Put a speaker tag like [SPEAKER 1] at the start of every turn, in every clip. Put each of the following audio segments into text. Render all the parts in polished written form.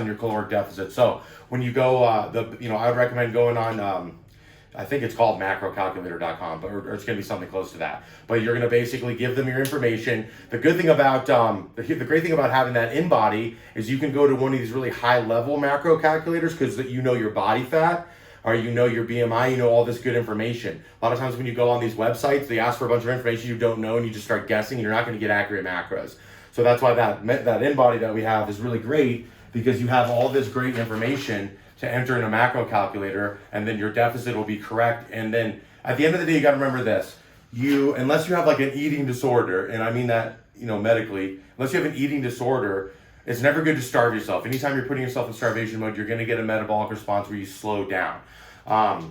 [SPEAKER 1] on your caloric deficit. So when you go, I would recommend going on, I think it's called macrocalculator.com, or it's going to be something close to that. But you're going to basically give them your information. The good thing about, the great thing about having that in body is you can go to one of these really high level macro calculators because you know your body fat, or you know your BMI, you know all this good information. A lot of times when you go on these websites, they ask for a bunch of information you don't know and you just start guessing and you're not going to get accurate macros. So that's why that in body that we have is really great, because you have all this great information to enter in a macro calculator, and then your deficit will be correct. And then at the end of the day, you got to remember this: unless you have like an eating disorder, and I mean that medically, unless you have an eating disorder, it's never good to starve yourself. Anytime you're putting yourself in starvation mode, you're going to get a metabolic response where you slow down.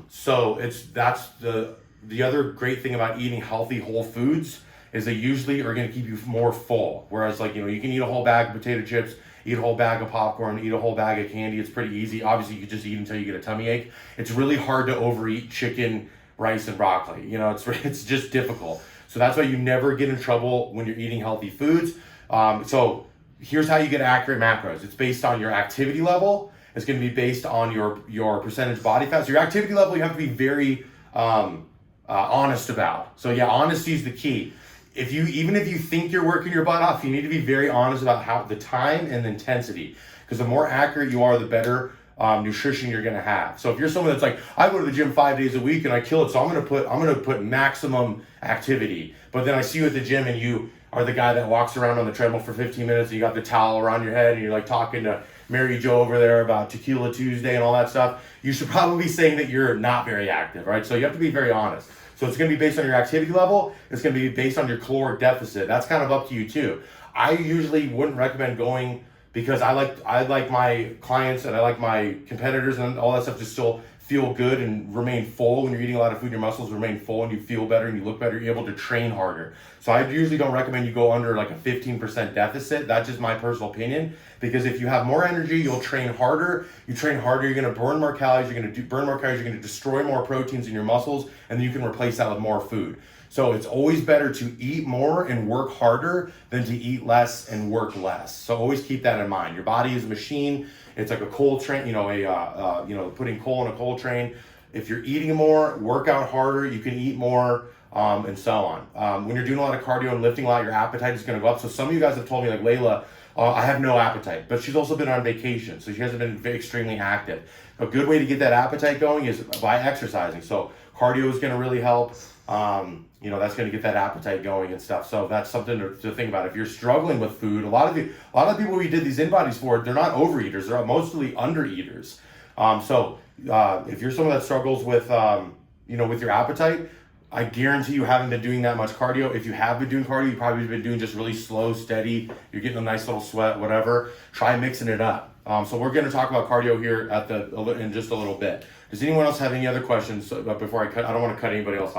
[SPEAKER 1] So that's the other great thing about eating healthy whole foods is they usually are going to keep you more full. Whereas you can eat a whole bag of potato chips, eat a whole bag of popcorn, eat a whole bag of candy. It's pretty easy. Obviously, you can just eat until you get a tummy ache. It's really hard to overeat chicken, rice, and broccoli. It's just difficult. So that's why you never get in trouble when you're eating healthy foods. So here's how you get accurate macros. It's based on your activity level. It's going to be based on your percentage body fat. So your activity level, you have to be very honest about. So yeah, honesty is the key. Even if you think you're working your butt off, you need to be very honest about how the time and the intensity, because the more accurate you are, the better nutrition you're going to have. So if you're someone that's like, I go to the gym 5 days a week and I kill it, so I'm going to put maximum activity. But then I see you at the gym and you are the guy that walks around on the treadmill for 15 minutes and you got the towel around your head and you're like talking to Mary Jo over there about Tequila Tuesday and all that stuff. You should probably be saying that you're not very active, right? So you have to be very honest. So it's going to be based on your activity level. It's going to be based on your caloric deficit. That's kind of up to you too. I usually wouldn't recommend going, because I like my clients and I like my competitors and all that stuff to still feel good and remain full. When you're eating a lot of food, your muscles remain full and you feel better and you look better. You're able to train harder. So I usually don't recommend you go under like a 15% deficit. That's just my personal opinion, because if you have more energy, you'll train harder. You train harder, you're going to burn more calories. You're going to burn more calories. You're going to destroy more proteins in your muscles, and then you can replace that with more food. So it's always better to eat more and work harder than to eat less and work less. So always keep that in mind. Your body is a machine. It's like a coal train, putting coal in a coal train. If you're eating more, work out harder, you can eat more, and so on. When you're doing a lot of cardio and lifting a lot, your appetite is going to go up. So some of you guys have told me, like Layla, I have no appetite, but she's also been on vacation, so she hasn't been extremely active. A good way to get that appetite going is by exercising. So cardio is going to really help. That's going to get that appetite going and stuff. So that's something to think about. If you're struggling with food, a lot of the people we did these in-bodies for, they're not overeaters. They're mostly undereaters. If you're someone that struggles with your appetite, I guarantee you haven't been doing that much cardio. If you have been doing cardio, you've probably been doing just really slow, steady. You're getting a nice little sweat, whatever. Try mixing it up. So we're going to talk about cardio here in just a little bit. Does anyone else have any other questions before I cut? I don't want to cut anybody else off.